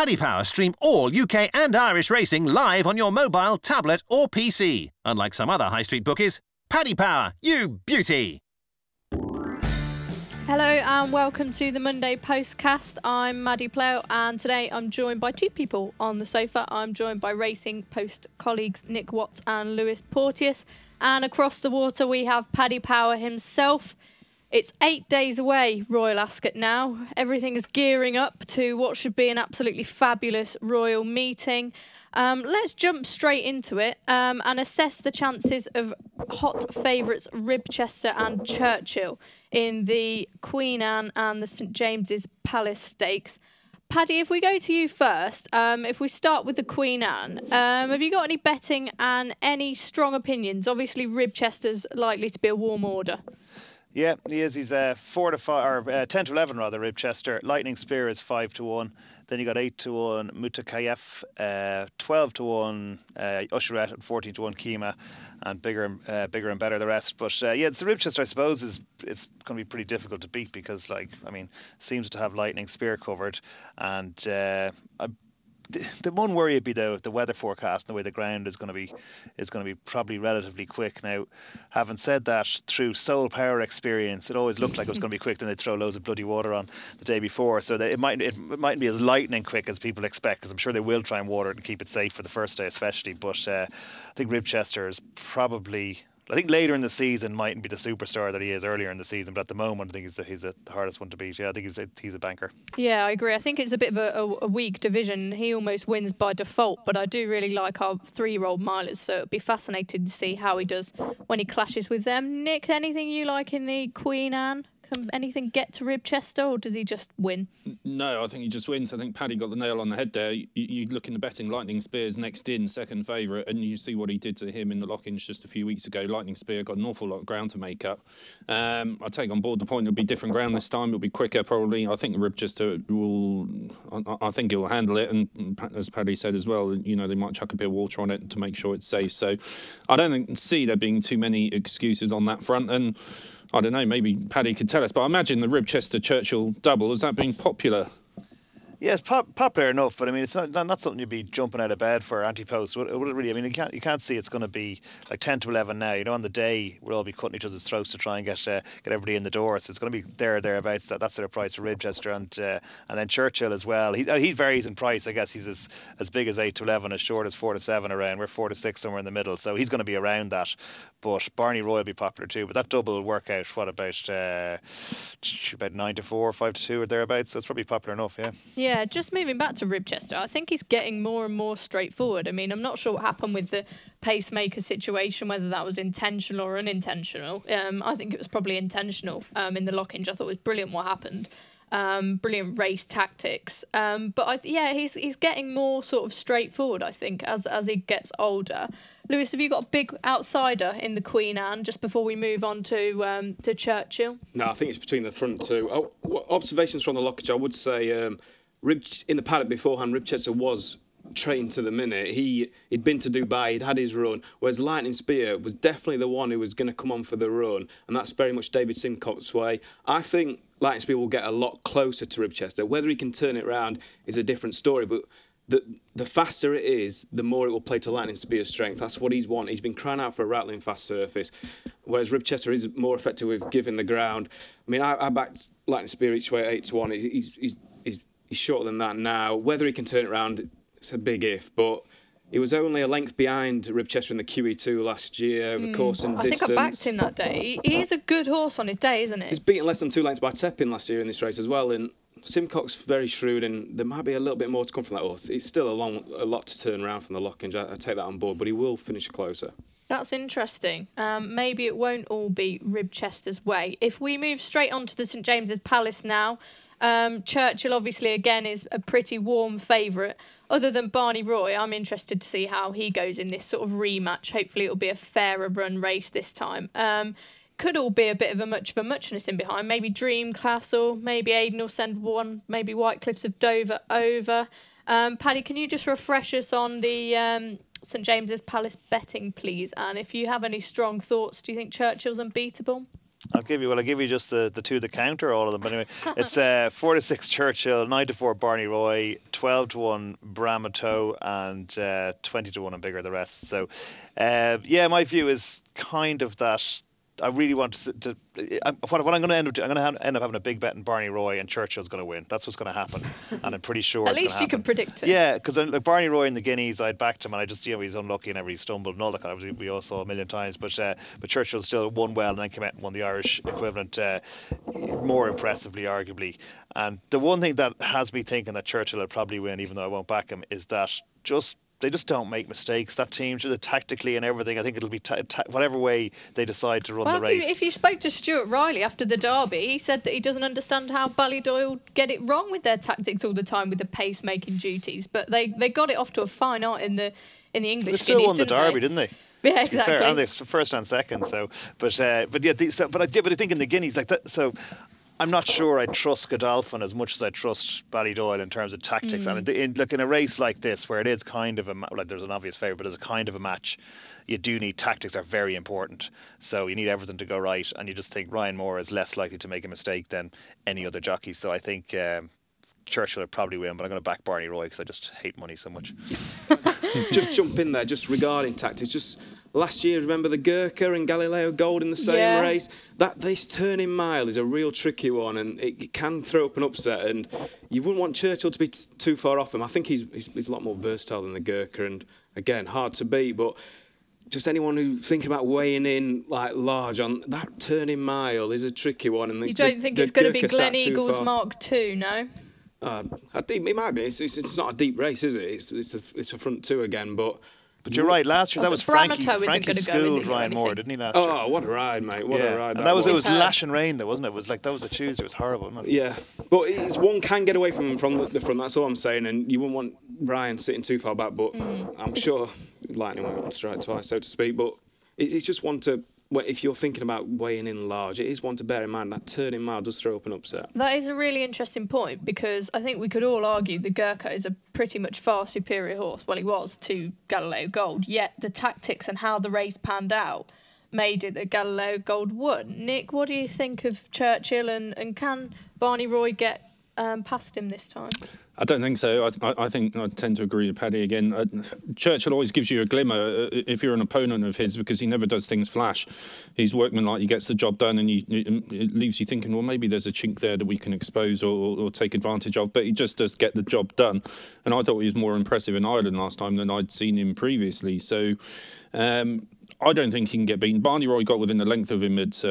Paddy Power stream all UK and Irish racing live on your mobile, tablet or PC. Unlike some other high street bookies, Paddy Power, you beauty! Hello and welcome to the Monday Postcast. I'm Maddie Plough and today I'm joined by two people on the sofa. I'm joined by Racing Post colleagues Nick Watts and Lewis Porteous. And across the water we have Paddy Power himself. It's 8 days away, Royal Ascot now. Everything is gearing up to what should be an absolutely fabulous Royal meeting. Let's jump straight into it and assess the chances of hot favourites Ribchester and Churchill in the Queen Anne and the St James's Palace Stakes. Paddy, if we go to you first, if we start with the Queen Anne, have you got any betting and any strong opinions? Obviously, Ribchester's likely to be a warm order. Yeah, he is. He's 4 to 5 or 10 to 11 rather. Ribchester. Lightning Spear is 5 to 1. Then you got 8 to 1 Mutakayef, 12 to 1 Usheret, and 14 to 1 Kima, and bigger and better the rest. But yeah, it's the Ribchester. I suppose it's going to be pretty difficult to beat because, seems to have Lightning Spear covered, and the one worry would be the weather forecast and the way the ground is going to be probably relatively quick. Now, having said that, through Soul Power experience, it always looked like it was going to be quick, then they'd throw loads of bloody water on the day before, so that it mightn't be as lightning quick as people expect, because I'm sure they will try and water it and keep it safe for the first day especially. But I think Ribchester is probably, I think later in the season mightn't be the superstar that he is earlier in the season, but at the moment I think he's the hardest one to beat. Yeah, I think he's a banker. Yeah, I agree. I think it's a bit of a weak division. He almost wins by default, but I do really like our 3-year-old milers, so it'll be fascinating to see how he does when he clashes with them. Nick, anything you like in the Queen Anne? Can anything get to Ribchester, or does he just win? No, I think he just wins. I think Paddy got the nail on the head there. You look in the betting, Lightning Spear's next in, second favourite, and you see what he did to him in the lock-ins just a few weeks ago. Lightning Spear got an awful lot of ground to make up. I take on board the point it'll be different ground this time. It'll be quicker probably. I think Ribchester will. I think he'll handle it, and as Paddy said as well, they might chuck a bit of water on it to make sure it's safe. So I don't see there being too many excuses on that front. And I don't know, maybe Paddy could tell us, but I imagine the Ribchester-Churchill double, has that been popular? Yeah, it's popular enough, but I mean, it's not something you'd be jumping out of bed for anti-post. Would it really? I mean, you can't see it's going to be like 10 to 11 now. On the day we'll all be cutting each other's throats to try and get everybody in the door. So it's going to be thereabouts. That's their price for Ribchester, and then Churchill as well. He varies in price. I guess he's as big as 8 to 11, as short as 4 to 7 around. We're 4 to 6 somewhere in the middle. So he's going to be around that. But Barney Roy will be popular too. But that double will work out. What about 9 to 4, 5 to 2 or thereabouts? So it's probably popular enough. Yeah. Yeah, just moving back to Ribchester, I think he's getting more and more straightforward. I mean, I'm not sure what happened with the pacemaker situation, whether that was intentional or unintentional. I think it was probably intentional in the lock-in. I thought it was brilliant what happened. Brilliant race tactics. But he's getting more sort of straightforward, I think, as he gets older. Lewis, have you got a big outsider in the Queen Anne just before we move on to Churchill? No, I think it's between the front two. Observations from the lockage, I would say in the paddock beforehand, Ribchester was trained to the minute. He'd been to Dubai, he'd had his run, whereas Lightning Spear was definitely the one who was going to come on for the run, and that's very much David Simcott's way. I think Lightning Spear will get a lot closer to Ribchester. Whether he can turn it around is a different story, but the faster it is, the more it will play to Lightning Spear's strength. That's what he's wanted. He's been crying out for a rattling fast surface, whereas Ribchester is more effective with giving the ground. I mean, I backed Lightning Spear each way at 8 to 1. He's shorter than that now. Whether he can turn it around, it's a big if, but he was only a length behind Ribchester in the QE2 last year, the course and distance. I think I backed him that day. He is a good horse on his day, isn't he? He's beaten less than 2 lengths by Tepin last year in this race as well, and Simcock's very shrewd, and there might be a little bit more to come from that horse. It's still a lot to turn around from the lock-in. I take that on board, but he will finish closer. That's interesting. Maybe it won't all be Ribchester's way. If we move straight on to the St James's Palace now, Churchill obviously again is a pretty warm favourite. Other than Barney Roy, I'm interested to see how he goes in this sort of rematch. Hopefully it'll be a fairer run race this time. Could all be a bit of a muchness in behind. Maybe Dream Castle, maybe Aidan will send one, maybe White Cliffs of Dover over. Paddy, can you just refresh us on the St James's Palace betting, please? And if you have any strong thoughts, do you think Churchill's unbeatable? I'll give you just the two that counter all of them. But anyway, it's 4-6 Churchill, 9-4 Barney Roy, 12-1 Bramato, and 20-1 and Bigger the rest. So, my view is kind of that. I really want to what I'm going to end up doing, I'm going to end up having a big bet in Barney Roy, and Churchill's going to win. That's what's going to happen, and I'm pretty sure. At least you can predict it. Yeah, because like Barney Roy in the Guineas, I'd backed him, and I just he's unlucky and he stumbled and all that kind of. We all saw a million times, but Churchill still won well and then came out and won the Irish equivalent more impressively, arguably. And the one thing that has me thinking that Churchill will probably win, even though I won't back him, is that they just don't make mistakes. That team, tactically and everything, I think it'll be whatever way they decide to run the race. If you spoke to Stuart Riley after the derby, he said that he doesn't understand how Ballydoyle get it wrong with their tactics all the time with the pace-making duties. But they got it off to a fine art in the English. They still won the derby, didn't they? Yeah, exactly. Fair, and they first and second. So, but I think in the Guineas like that. So, I'm not sure I trust Godolphin as much as I trust Ballydoyle in terms of tactics. And in a race like this, where it is kind of there's an obvious favourite, but it's a kind of a match, you do need tactics are very important. So you need everything to go right, and you just think Ryan Moore is less likely to make a mistake than any other jockey. So I think Churchill will probably win, but I'm going to back Barney Roy because I just hate money so much. Just jump in there, just regarding tactics. Just last year, remember the Gurkha and Galileo Gold in the same race? This turning mile is a real tricky one, and it can throw up an upset. And you wouldn't want Churchill to be too far off him. I think he's a lot more versatile than the Gurkha, and again, hard to beat. But just anyone who's thinking about weighing in like large on that turning mile is a tricky one. And you don't think it's going to be Glen Eagles Mark II, no? I think it might be. It's not a deep race, is it? It's a front two again, but you're right. Last year that was Frankie schooled Ryan Moore, didn't he? Last year? Oh, what a ride, mate! What a ride! And it was lash and rain, though, wasn't it? It was like that was a Tuesday. It was horrible, wasn't it? Yeah, but one can get away from the front. That's all I'm saying. And you wouldn't want Ryan sitting too far back. But I'm sure lightning won't strike twice, so to speak. But it's just one to. If you're thinking about weighing in large, it is one to bear in mind. That turning mile does throw up an upset. That is a really interesting point, because I think we could all argue the Gurkha is a pretty much far superior horse. Well, he was to Galileo Gold, yet the tactics and how the race panned out made it that Galileo Gold won. Nick, what do you think of Churchill, and can Barney Roy get past him this time? I don't think so. I think I tend to agree with Paddy again. Churchill always gives you a glimmer if you're an opponent of his, because he never does things flash. He's workmanlike, he gets the job done, and it leaves you thinking, well, maybe there's a chink there that we can expose or take advantage of, but he just does get the job done. And I thought he was more impressive in Ireland last time than I'd seen him previously. So I don't think he can get beaten. Barney Roy got within the length of him at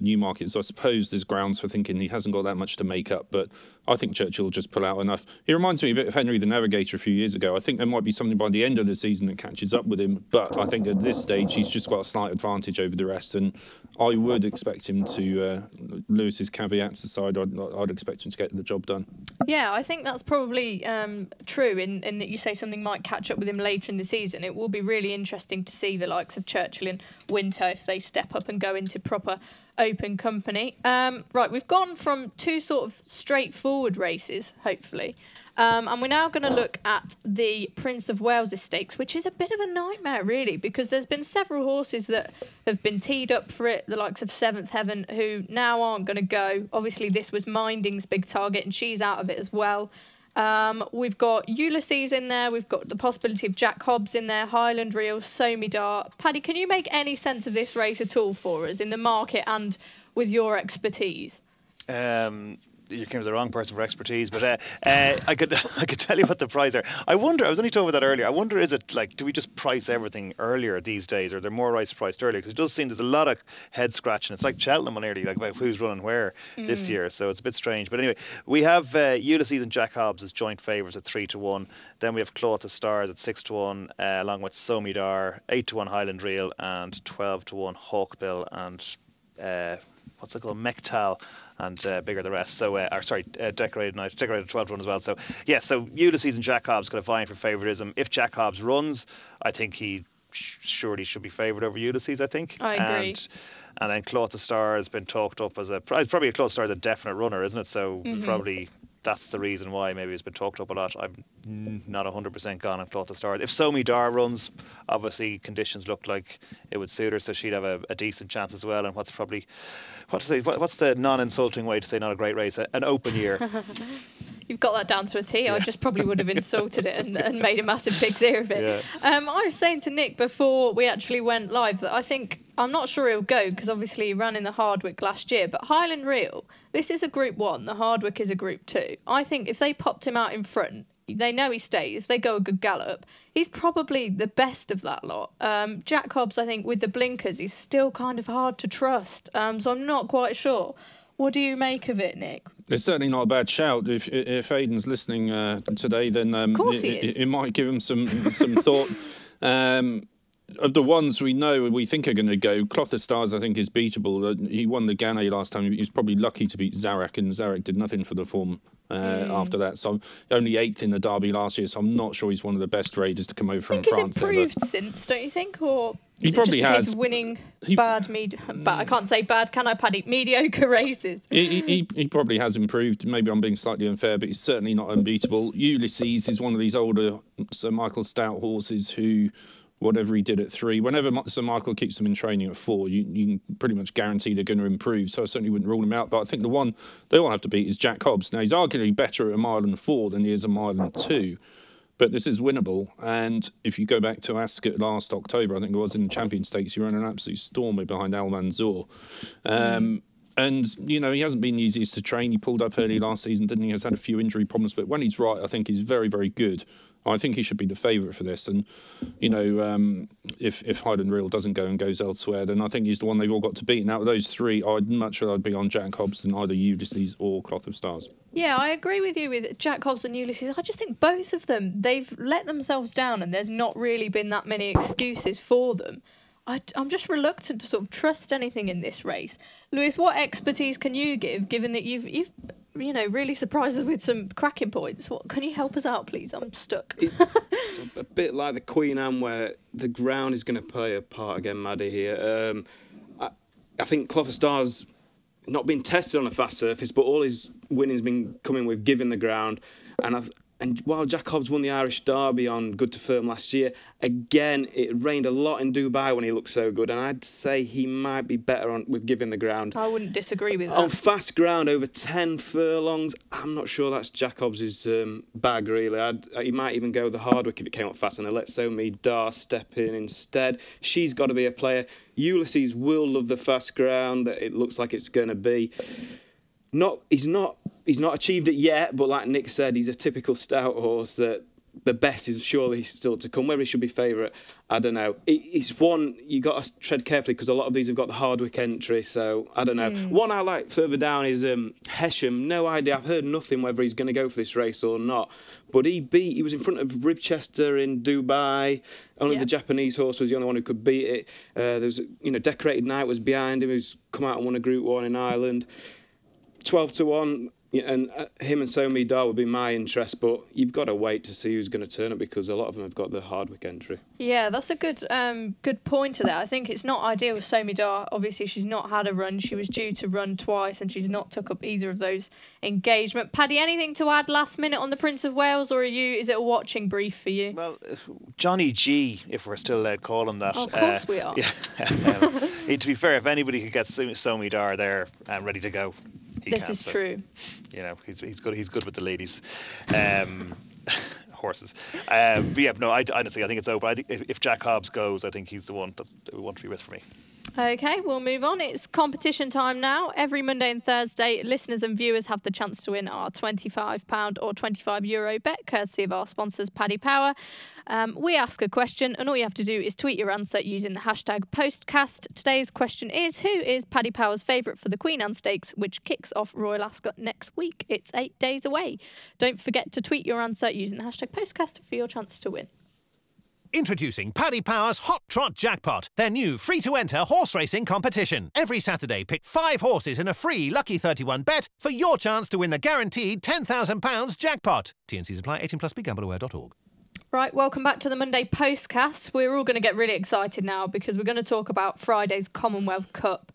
Newmarket, so I suppose there's grounds for thinking he hasn't got that much to make up, but I think Churchill will just pull out enough. He reminds me a bit of Henry the Navigator a few years ago. I think there might be something by the end of the season that catches up with him, but I think at this stage he's just got a slight advantage over the rest, and I would expect him to, Lewis's caveats aside, I'd expect him to get the job done. Yeah, I think that's probably true in that you say something might catch up with him later in the season. It will be really interesting to see the likes of Churchill and Winter if they step up and go into proper open company. Right, we've gone from two sort of straightforward races, hopefully, and we're now going to look at the Prince of Wales Stakes, which is a bit of a nightmare, really, because there's been several horses that have been teed up for it, the likes of Seventh Heaven, who now aren't going to go. Obviously, this was Minding's big target, and she's out of it as well. We've got Ulysses in there. We've got the possibility of Jack Hobbs in there, Highland Reel, Somidar. Paddy, can you make any sense of this race at all for us in the market and with your expertise? You came to the wrong person for expertise, but I could tell you what the price are. I wonder, I was only talking about that earlier, I wonder, is it like, do we just price everything earlier these days, or are there more rights priced earlier? Because it does seem there's a lot of head scratching. It's like Cheltenham on early, like about who's running where this year, so it's a bit strange. But anyway, we have Ulysses and Jack Hobbs as joint favourites at 3-1. Then we have Claw to Stars at 6-1, along with Somidar, 8-1 Highland Reel, and 12-1 Hawkbill, and what's it called, Mechtal, and Bigger the rest. So, Decorated Night, Decorated 12-1 as well. So, yeah, so Ulysses and Jack Hobbs going to vying for favouritism. If Jack Hobbs runs, I think he surely should be favoured over Ulysses, I think. I agree. And then Claw to Star has been talked up as probably a Claw to Star is a definite runner, isn't it? So probably that's the reason why maybe it's been talked up a lot. I'm not 100% gone on Clough of Stars. If Somi Dar runs, obviously conditions look like it would suit her, so she'd have a decent chance as well. And what's the non-insulting way to say not a great race? An open year. You've got that down to a T. I just probably would have insulted it and made a massive big deal of it. Yeah. I was saying to Nick before we actually went live that I'm not sure he'll go because obviously he ran in the Hardwick last year, but Highland Reel, this is a Group 1, the Hardwick is a Group 2. I think if they popped him out in front, they know he stays. If they go a good gallop, he's probably the best of that lot. Jack Hobbs, I think, with the blinkers, is still kind of hard to trust. So I'm not quite sure. What do you make of it, Nick? It's certainly not a bad shout. If Aidan's listening today, then of course he is. It might give him some thought. Of the ones we think are going to go, Clough of Stars I think is beatable. He won the Gannet last time. He was probably lucky to beat Zarek, and Zarek did nothing for the form after that. So only 8th in the Derby last year, so I'm not sure he's one of the best raiders to come over from France. He's improved since, don't you think? Or he probably just has. Case of winning I can't say bad, can I, Paddy? Mediocre races. He probably has improved. Maybe I'm being slightly unfair, but he's certainly not unbeatable. Ulysses is one of these older Sir Michael Stout horses who, whatever he did at 3, whenever Sir Michael keeps them in training at 4, you can pretty much guarantee they're going to improve. So I certainly wouldn't rule him out. But I think the one they all have to beat is Jack Hobbs. Now, he's arguably better at a mile and 4 than he is a mile and 2. But this is winnable. And if you go back to Ascot last October, I think it was in the Champion Stakes, he ran an absolute stormer behind Al Manzour. And, he hasn't been the easiest to train. He pulled up early last season, didn't he? Has had a few injury problems. But when he's right, I think he's very, very good. I think he should be the favourite for this. And, if Highland Reel doesn't go and goes elsewhere, then I think he's the one they've all got to beat. Now, those 3, I'd much rather be on Jack Hobbs than either Ulysses or Clough of Stars. Yeah, I agree with you with Jack Hobbs and Ulysses. I just think both of them, they've let themselves down and there's not really been that many excuses for them. I'm just reluctant to sort of trust anything in this race. Lewis, what expertise can you give, given that you've really surprised us with some cracking points? What can you help us out, please? I'm stuck. It's a bit like the Queen Anne, where the ground is going to play a part again, Maddie, here. I think Clough of Stars not been tested on a fast surface, but all his winning's been coming with giving the ground. And while Jack Hobbs won the Irish Derby on Good to Firm last year, again, it rained a lot in Dubai when he looked so good, and I'd say he might be better with giving the ground. I wouldn't disagree with that. On fast ground, over 10 furlongs, I'm not sure that's Jack Hobbs' bag, really. He might even go the Hardwick if it came up fast, and let Somi Dar step in instead. She's got to be a player. Ulysses will love the fast ground that it looks like it's going to be. He's not achieved it yet, but like Nick said, he's a typical stout horse that the best is surely still to come. Whether he should be favourite, I don't know. It's one you got to tread carefully because a lot of these have got the Hardwick entry, so I don't know. One I like further down is Hesham. No idea. I've heard nothing whether he's going to go for this race or not. But he was in front of Ribchester in Dubai. Only the Japanese horse was the only one who could beat it. There's Decorated Knight was behind him, who's come out and won a Group 1 in Ireland. 12-1. And him and Somi Dar would be my interest, but you've got to wait to see who's going to turn up because a lot of them have got the Hardwick entry. Yeah, that's a good point to that. I think it's not ideal with Somi Dar. Obviously, she's not had a run. She was due to run twice, and she's not took up either of those engagement. Paddy, anything to add last minute on the Prince of Wales, or is it a watching brief for you? Well, Johnny G, if we're still allowed to call him that. Oh, of course we are. To be fair, if anybody could get Somi Dar there and ready to go, this is true. He's good. He's good with the ladies, horses. But yeah, no, I honestly, I think it's open. I think if Jack Hobbs goes, I think he's the one that we want to be with for me. Okay, we'll move on. It's competition time now. Every Monday and Thursday, listeners and viewers have the chance to win our £25 or €25 bet, courtesy of our sponsors, Paddy Power. We ask a question, and all you have to do is tweet your answer using the hashtag Postcast. Today's question is, who is Paddy Power's favourite for the Queen Anne Stakes, which kicks off Royal Ascot next week? It's 8 days away. Don't forget to tweet your answer using the hashtag Postcast for your chance to win. Introducing Paddy Power's Hot Trot Jackpot, their new free-to-enter horse racing competition. Every Saturday, pick 5 horses in a free Lucky 31 bet for your chance to win the guaranteed £10,000 jackpot. T&Cs apply. 18+, BeGambleAware.org. Right, welcome back to the Monday Postcast. We're all going to get really excited now because we're going to talk about Friday's Commonwealth Cup.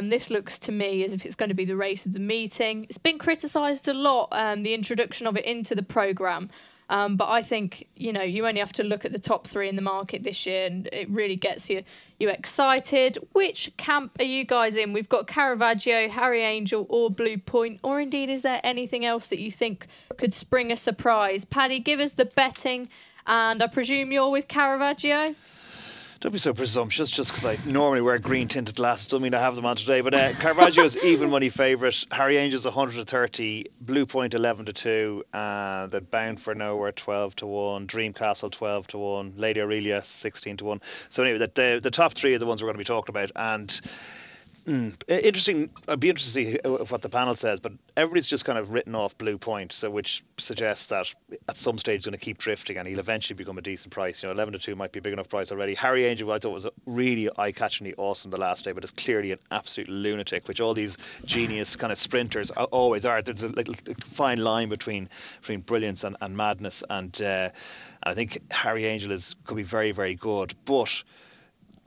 This looks to me as if it's going to be the race of the meeting. It's been criticised a lot, the introduction of it into the programme. But I think, you only have to look at the top 3 in the market this year and it really gets you excited. Which camp are you guys in? We've got Caravaggio, Harry Angel or Blue Point, or indeed is there anything else that you think could spring a surprise? Paddy, give us the betting, and I presume you're with Caravaggio? Don't be so presumptuous, just because I normally wear green tinted glasses doesn't mean I have them on today. But Caravaggio's even money favourite. Harry Angel's 130, Blue Point 11-2, and then Bound for Nowhere 12-1, Dreamcastle 12-1, Lady Aurelia 16-1. So anyway, the top 3 are the ones we're going to be talking about, and interesting. I'd be interested to see what the panel says, but everybody's just kind of written off Blue Point, so which suggests that at some stage he's going to keep drifting and he'll eventually become a decent price. 11-2 might be a big enough price already. Harry Angel, I thought was really eye-catchingly awesome the last day, but is clearly an absolute lunatic, which all these genius kind of sprinters always are. There's a little fine line between brilliance and madness, and I think Harry Angel could be very, very good, but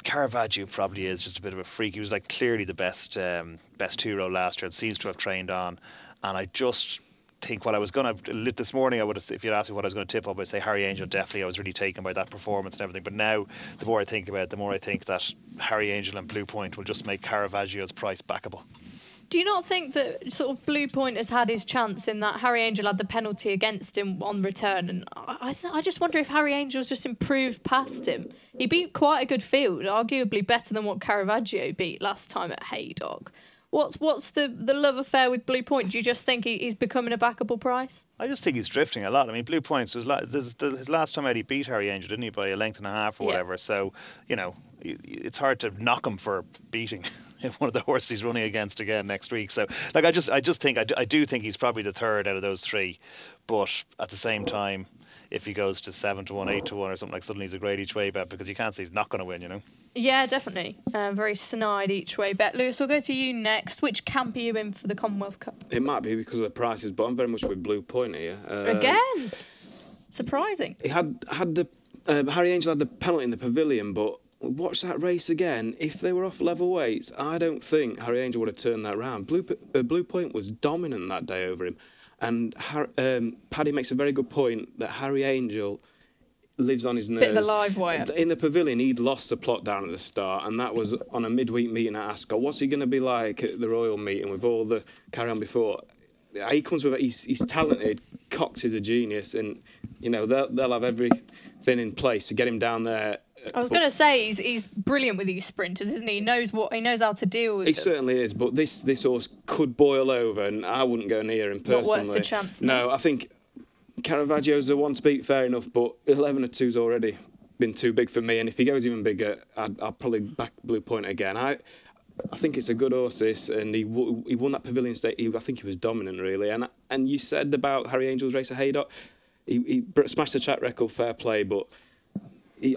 Caravaggio probably is just a bit of a freak. He was like clearly the best 2-year-old last year and seems to have trained on. And I just think what I was going to this morning, I would have, if you'd asked me what I was going to tip up, I'd say Harry Angel definitely. I was really taken by that performance and everything. But now, the more I think about it, the more I think that Harry Angel and Blue Point will just make Caravaggio's price backable. Do you not think that sort of Blue Point has had his chance in that Harry Angel had the penalty against him on return? And I just wonder if Harry Angel's just improved past him. He beat quite a good field, arguably better than what Caravaggio beat last time at Haydock. What's the love affair with Blue Point? Do you just think he's becoming a backable price? I just think he's drifting a lot. I mean, Blue Point's his last time out he beat Harry Angel, didn't he, by a length and a half or whatever. So, it's hard to knock him for beating one of the horses he's running against again next week. So, I do think he's probably the third out of those 3. But at the same time, if he goes to 7-1, 8-1 or something, like suddenly he's a great each way bet, because you can't say he's not going to win, Yeah, definitely. Very snide each way bet. Lewis, we'll go to you next. Which camp are you in for the Commonwealth Cup? It might be because of the prices, but I'm very much with Blue Point here. Again? Surprising. He had the Harry Angel had the penalty in the pavilion, but watch that race again. If they were off level weights, I don't think Harry Angel would have turned that round. Blue Point was dominant that day over him. And Paddy makes a very good point that Harry Angel lives on his nerves. Bit of a live wire. In the pavilion, he'd lost the plot down at the start, and that was on a midweek meeting at Ascot. What's he going to be like at the Royal meeting with all the carry-on before? He comes with he's talented. Cox is a genius, and they'll have everything in place to get him down there. I was going to say he's brilliant with these sprinters, isn't he? He knows how to deal with them. He certainly is, but this horse could boil over, and I wouldn't go near him personally. Not worth the chance. No, I think Caravaggio's the one to beat, fair enough, but 11-2's already been too big for me, and if he goes even bigger, I'll probably back Blue Point again. I think it's a good horse, this, and he won that Pavilion Stake. I think he was dominant, really. And you said about Harry Angel's race at Haydock, he smashed the track record, fair play, but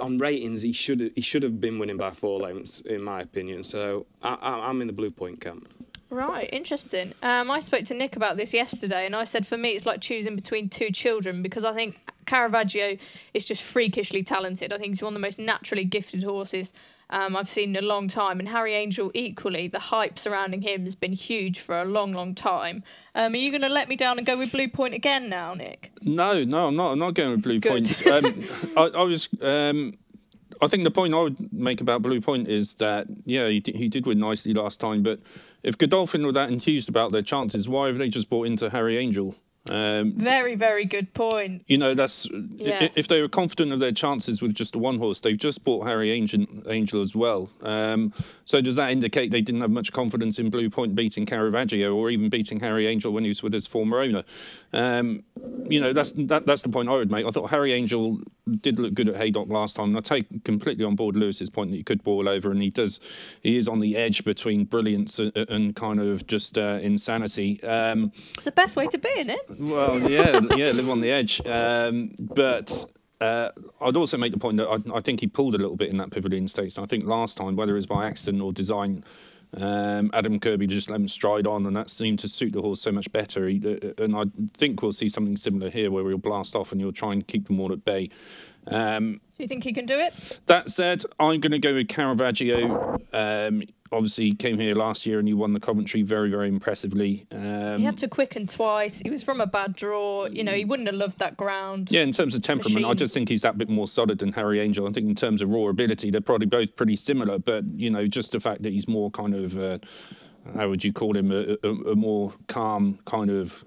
on ratings, he should have been winning by 4 lengths, in my opinion. So I'm in the Blue Point camp. Right, interesting. I spoke to Nick about this yesterday, and I said for me it's like choosing between 2 children, because I think Caravaggio is just freakishly talented. I think he's one of the most naturally gifted horses I've seen in a long time, and Harry Angel equally. The hype surrounding him has been huge for a long, long time. Are you going to let me down and go with Blue Point again now, Nick? No, I'm not. I'm not going with Blue Point. I think the point I would make about Blue Point is that, he did win nicely last time, but if Godolphin were that enthused about their chances, why have they just bought into Harry Angel? Very, very good point. If they were confident of their chances with just the one horse, they've just bought Harry Angel as well. So does that indicate they didn't have much confidence in Blue Point beating Caravaggio or even beating Harry Angel when he was with his former owner? That's the point I would make. I thought Harry Angel did look good at Haydock last time, and I take completely on board Lewis's point that he could boil over, and he is on the edge between brilliance and kind of just insanity. It's the best way to be, isn't it? Well, live on the edge. But I'd also make the point that I think he pulled a little bit in that Pavilion Stakes. And I think last time, whether it was by accident or design, Adam Kirby just let him stride on, and that seemed to suit the horse so much better. And I think we'll see something similar here, where he'll blast off and he'll try and keep them all at bay. Do you think he can do it? That said, I'm going to go with Caravaggio. obviously he came here last year and he won the Coventry very, very impressively. He had to quicken twice. He was from a bad draw. You know, he wouldn't have loved that ground. Yeah, in terms of temperament, machine. I just think he's that bit more solid than Harry Angel. I think in terms of raw ability, they're probably both pretty similar, but, you know, just the fact that he's more kind of... how would you call him? A more calm kind of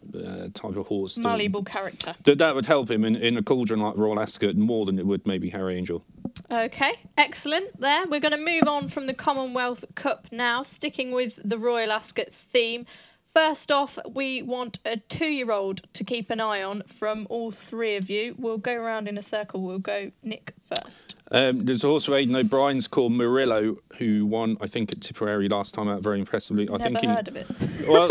type of horse. Malleable character. That would help him in a cauldron like Royal Ascot more than it would maybe Harry Angel. Okay, excellent there. We're going to move on from the Commonwealth Cup now, sticking with the Royal Ascot theme. First off, we want a 2-year-old to keep an eye on from all three of you. We'll go around in a circle. We'll go Nick first. There's a horse for Aidan O'Brien's called Murillo, who won, I think, at Tipperary last time out very impressively. Never heard of it. Well,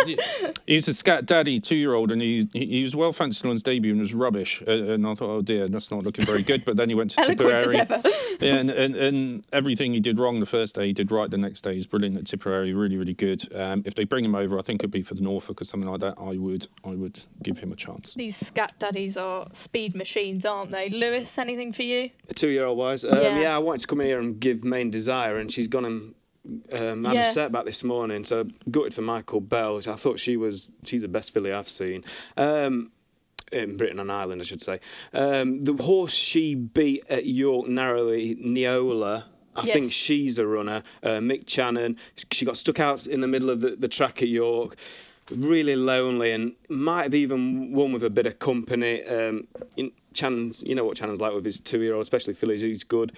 he's a scat daddy 2-year-old, and he was well fancied on his debut and was rubbish. And I thought, oh dear, that's not looking very good. But then he went to Tipperary. As ever. Yeah, and everything he did wrong the first day, he did right the next day. He's brilliant at Tipperary, really, really good. If they bring him over, I think it'd be for the Norfolk or something like that. I would give him a chance. These scat daddies are speed machines, aren't they? Lewis, anything for you? A 2-year-old wise. Yeah, I wanted to come here and give Main Desire, and she's gone and had a setback this morning. So gutted for Michael Bell. I thought she's the best filly I've seen. In Britain and Ireland, I should say. The horse she beat at York narrowly, Neola, I think she's a runner. Mick Channon, she got stuck out in the middle of the track at York. Really lonely, and might have even won with a bit of company. Channon's, you know what Channon's like with his 2-year-old, especially fillies. He's good.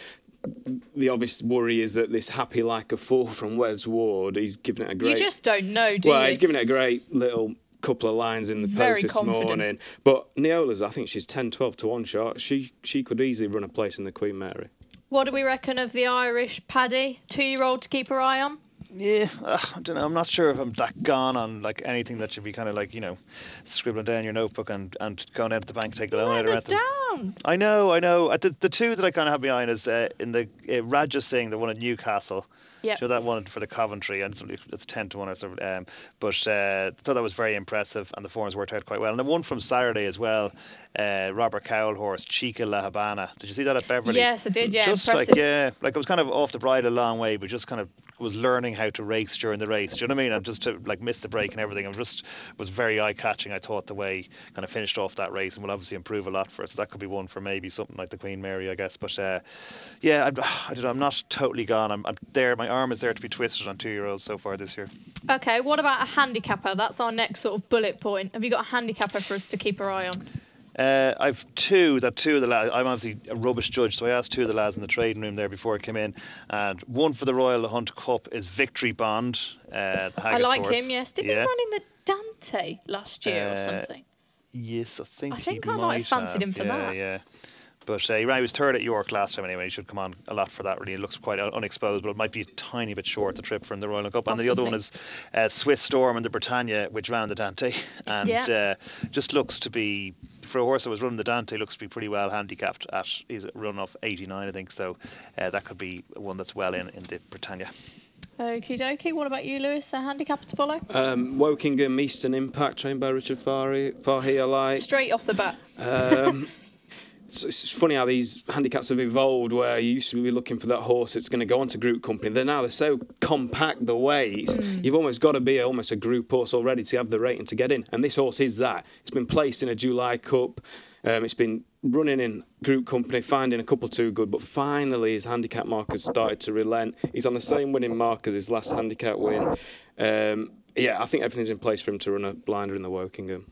The obvious worry is that this Happy Like a Fool from Wes Ward, he's given it a great... You just don't know, do you? Well, he's given it a great little couple of lines in the post this morning. But Neola's, I think she's 10-12 to 1 shot. She could easily run a place in the Queen Mary. What do we reckon of the Irish Paddy? 2-year-old to keep her eye on? Yeah, I don't know. I'm not sure if I'm that gone on like anything that should be kind of like, you know, scribbling down your notebook and going down to the bank to take the loan out or anything. Down. I know. The two that I kind of have behind is in the Raja Singh, the one at Newcastle. Yeah. So that one for the Coventry, and it's 10 to 1 or so. But I thought that was very impressive, and the forms worked out quite well. And the one from Saturday as well, Robert Cowell horse, Chica La Habana. Did you see that at Beverley? Yes, I did. Yeah, just impressive. like it was kind of off the bridle a long way, but just kind of was learning how to race during the race. Do you know what I mean? And just to like miss the break and everything, it just was very eye catching. I thought the way he kind of finished off that race, and will obviously improve a lot for us. So that could be one for maybe something like the Queen Mary, I guess. But yeah, I don't know, I'm not totally gone. I'm there. My arm is there to be twisted on 2-year-olds so far this year. Okay, what about a handicapper? That's our next sort of bullet point. Have you got a handicapper for us to keep our eye on? I've two of the lads. I'm obviously a rubbish judge, so I asked two of the lads in the trading room there before I came in. And one for the Royal Hunt Cup is Victory Bond. The Haggis I like horse. him, yes. Did he run in the Dante last year or something? Yes, I think I might have fancied him for that. Yeah. But he was third at York last time anyway. He should come on a lot for that, really. It looks quite unexposed, but it might be a tiny bit short, the trip from the Royal Cup. And the other one is Swiss Storm and the Britannia, which ran the Dante. And just looks to be, for a horse that was running the Dante, looks to be pretty well handicapped at, he's run off 89, I think. So that could be one that's well in the Britannia. Okie dokie. What about you, Lewis? A handicapper to follow? Wokingham Eastern Impact, trained by Richard Fahy, I like. Straight off the bat. It's funny how these handicaps have evolved, where you used to be looking for that horse that's going to go on to group company. They're so compact, the weights. You've almost got to be almost a group horse already to have the rating to get in. And this horse is that. It's been placed in a July Cup. It's been running in group company, finding a couple too good, but finally his handicap markers started to relent. He's on the same winning mark as his last handicap win. I think everything's in place for him to run a blinder in the Wokingham.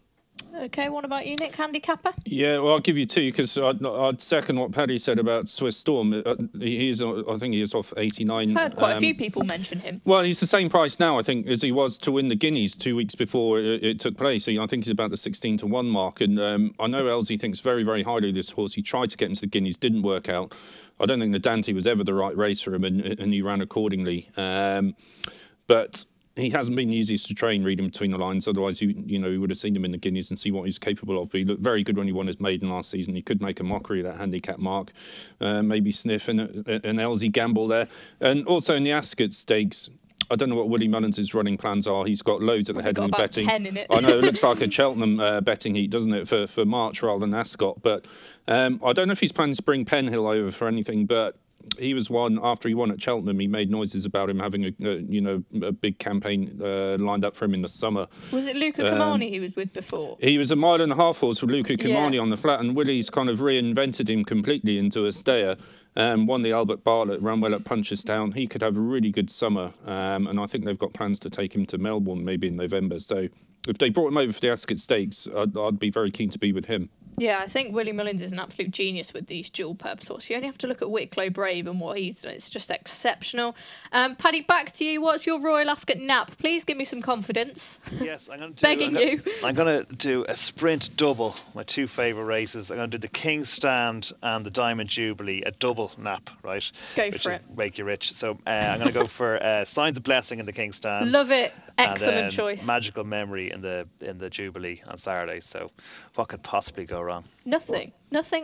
Okay, what about you, Nick? Handicapper? Yeah, well, I'll give you two, because I'd second what Paddy said about Swiss Storm. I think he is off 89. I've heard quite a few people mention him. Well, he's the same price now, I think, as he was to win the Guineas 2 weeks before it took place. I think he's about the 16 to 1 mark. And I know Elsie thinks very, very highly of this horse. He tried to get into the Guineas, didn't work out. I don't think the Dante was ever the right race for him, and he ran accordingly. But he hasn't been the easiest to train, reading between the lines. Otherwise, you would have seen him in the Guineas and see what he's capable of. But he looked very good when he won his maiden last season. He could make a mockery of that handicap mark, maybe sniff an Elsie Gamble there. And also in the Ascot Stakes, I don't know what Willie Mullins' running plans are. He's got loads at the head of the betting. 10 in it. I know, it looks like a Cheltenham betting heat, doesn't it, for March rather than Ascot. But I don't know if he's planning to bring Penhill over for anything, but he was one after he won at Cheltenham. He made noises about him having a big campaign lined up for him in the summer. Was it Luca Kimani he was with before? He was a 1.5 mile horse with Luca Kimani on the flat, and Willie's kind of reinvented him completely into a stayer. Won the Albert Bartlett, ran well at Punchestown. He could have a really good summer, and I think they've got plans to take him to Melbourne maybe in November. So if they brought him over for the Ascot Stakes, I'd be very keen to be with him. Yeah, I think Willie Mullins is an absolute genius with these dual-purpose horses. You only have to look at Wicklow Brave and what he's done. It's just exceptional. Paddy, back to you. What's your Royal Ascot nap? Please give me some confidence. Yes, I'm going to I'm going to do a sprint double. My two favourite races. I'm going to do the King's Stand and the Diamond Jubilee, a double nap, right? Go for it. Make you rich. So I'm going to go for Signs of Blessing in the King's Stand. Love it. Excellent and then choice. Magical Memory in the Jubilee on Saturday. So what could possibly go wrong? Nothing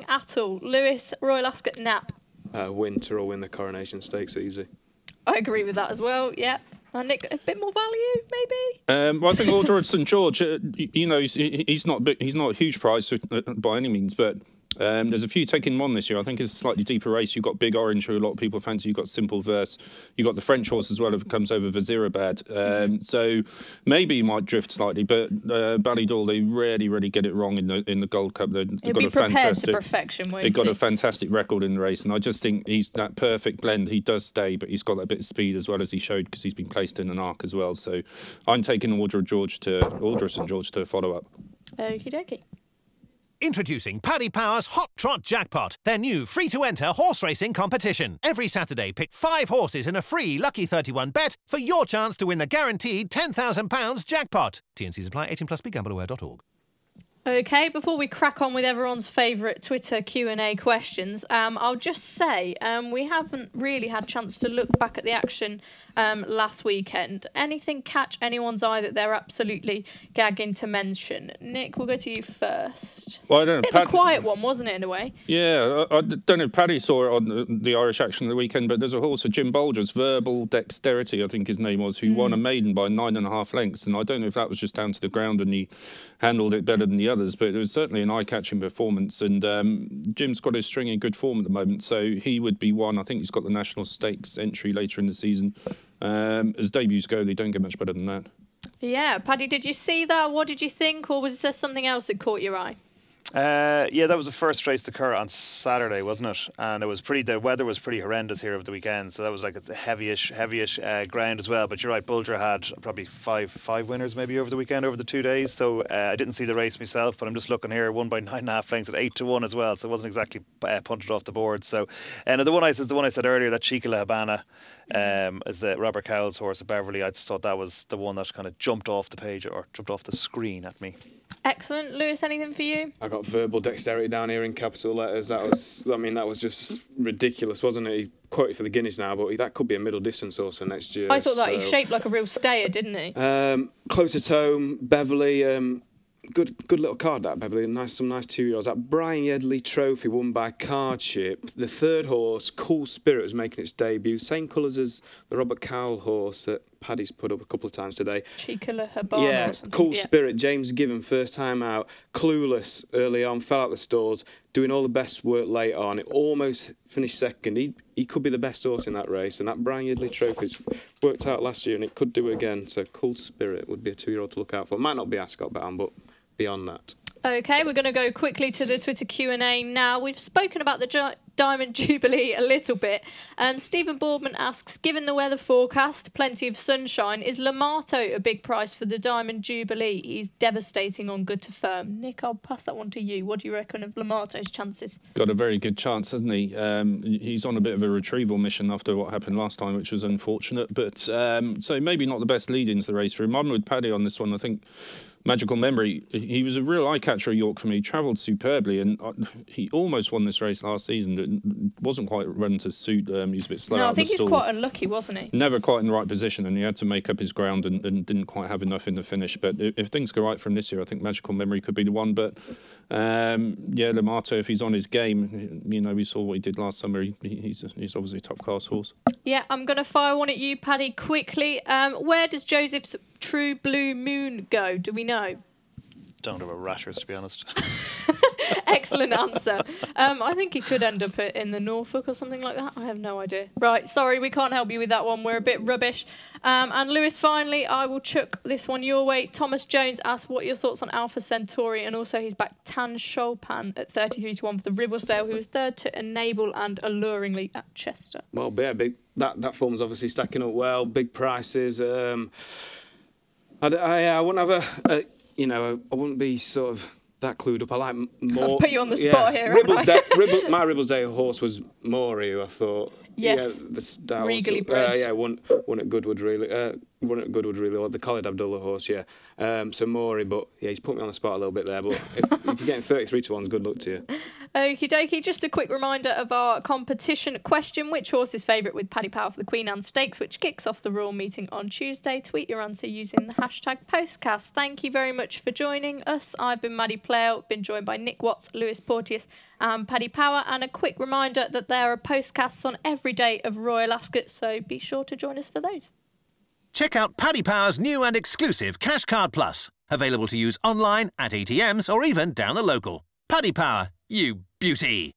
at all. Lewis, Royal Ascot nap. Winter or win the Coronation Stakes easy. I agree with that as well. Yeah. Nick, a bit more value, maybe. Well, I think Order at St George. He's not a huge prize by any means, but there's a few taking one this year. I think it's a slightly deeper race. You've got Big Orange, who a lot of people fancy. You've got Simple Verse. You've got the French horse as well, if it comes over Vazirabad. So maybe he might drift slightly, but Ballydall, they really get it wrong in the Gold Cup. They've got be prepared to perfection, won't They've got a fantastic record in the race, and I just think he's that perfect blend. He does stay, but he's got that bit of speed as well as he showed because he's been placed in an arc as well. So I'm taking Order of St George to follow up. Okie dokie. Introducing Paddy Power's Hot Trot Jackpot, their new free-to-enter horse racing competition. Every Saturday, pick 5 horses in a free Lucky 31 bet for your chance to win the guaranteed £10,000 jackpot. T&Cs apply. 18+. BeGambleAware.org. Okay, before we crack on with everyone's favourite Twitter Q&A questions, I'll just say we haven't really had a chance to look back at the action last weekend. Anything catch anyone's eye that they're absolutely gagging to mention? Nick, we'll go to you first. Well, I don't know. Bit of a quiet one, wasn't it, in a way? Yeah, I don't know if Paddy saw it on the Irish action of the weekend, but there's a horse of Jim Bolger's, Verbal Dexterity, I think his name was, who won a maiden by 9.5 lengths, and I don't know if that was just down to the ground and he handled it better than the others, but it was certainly an eye-catching performance, and Jim's got his string in good form at the moment, so he would be one. I think he's got the National Stakes entry later in the season. As debuts go, they don't get much better than that. Yeah, Paddy, did you see that? What did you think, or was there something else that caught your eye? Yeah, that was the first race to occur on Saturday, wasn't it? And the weather was pretty horrendous here over the weekend, so that was like a heavyish ground as well. But you're right, Bulger had probably five winners maybe over the weekend, over the 2 days. So I didn't see the race myself, but I'm just looking here, won by 9.5 lengths at 8-1 as well. So it wasn't exactly punted off the board. So, and the one I said earlier, that Chica La Habana, is the Robert Cowell's horse at Beverley. I just thought that was the one that kind of jumped off the page or jumped off the screen at me. Excellent. Lewis, anything for you? I got Verbal Dexterity down here in capital letters. That was just ridiculous, wasn't it? He quoted for the Guinness now, but that could be a middle distance horse for next year. I thought that he shaped like a real stayer, didn't he? Close at home, Beverley. Good little card, that Beverley. Some nice 2-year-olds. That Brian Yedley Trophy won by Cardship. The third horse, Cool Spirit, was making its debut. Same colours as the Robert Cowell horse that Paddy's put up a couple of times today. Chica La Habana. Yeah, Cool Spirit. James Given, first time out. Clueless early on, fell out the stalls. Doing all the best work late on. It almost finished second. He could be the best horse in that race. And that Brian Yedley Trophy's worked out last year and it could do it again. So Cool Spirit would be a 2-year-old to look out for. Might not be Ascot bound, but beyond that. Okay, we're going to go quickly to the Twitter Q&A now. We've spoken about the Diamond Jubilee a little bit. Stephen Boardman asks, given the weather forecast, plenty of sunshine, is Lamato a big price for the Diamond Jubilee? He's devastating on good to firm. Nick, I'll pass that one to you. What do you reckon of Lamato's chances? Got a very good chance, hasn't he? He's on a bit of a retrieval mission after what happened last time, which was unfortunate. But so maybe not the best lead into the race for him. I'm with Paddy on this one. I think Magical Memory, he was a real eye-catcher at York for me. He travelled superbly, and he almost won this race last season. It wasn't quite run to suit. He was a bit slow out of the stalls. I think he was quite unlucky, wasn't he? Never quite in the right position, and he had to make up his ground and didn't quite have enough in the finish. But if things go right for him this year, I think Magical Memory could be the one. But, yeah, Lamato, if he's on his game, we saw what he did last summer. He's obviously a top-class horse. Yeah, I'm going to fire one at you, Paddy, quickly. Where does Joseph's True Blue Moon go? Do we know? Don't have a ratters, to be honest. Excellent answer. I think he could end up in the Norfolk or something like that. I have no idea. Right, sorry, we can't help you with that one. We're a bit rubbish. And Lewis, finally, I will chuck this one your way. Thomas Jones asked what are your thoughts on Alpha Centauri, and also he's back Tan Sholpan at 33-1 for the Ribblesdale, who was third to Enable and alluringly at Chester. Well, yeah, that form's obviously stacking up well. Big prices. I wouldn't have I wouldn't be sort of that clued up. I like more. I've put you on the spot here. My Ribblesdale horse was Maury, who I thought. Yes. Yeah, the star Regally bred. won at Goodwood really. Won at Goodwood really. Or the Khalid Abdullah horse, yeah. So Maury, but yeah, he's put me on the spot a little bit there. But if you're getting 33-1, good luck to you. Okie dokie, just a quick reminder of our competition question. Which horse is favourite with Paddy Power for the Queen Anne Stakes, which kicks off the Royal Meeting on Tuesday? Tweet your answer using the hashtag Postcast. Thank you very much for joining us. I've been Maddie Playle, been joined by Nick Watts, Lewis Porteous and Paddy Power. And a quick reminder that there are postcasts on every day of Royal Ascot, so be sure to join us for those. Check out Paddy Power's new and exclusive Cash Card Plus, available to use online, at ATMs or even down the local. Paddy Power, you beauty!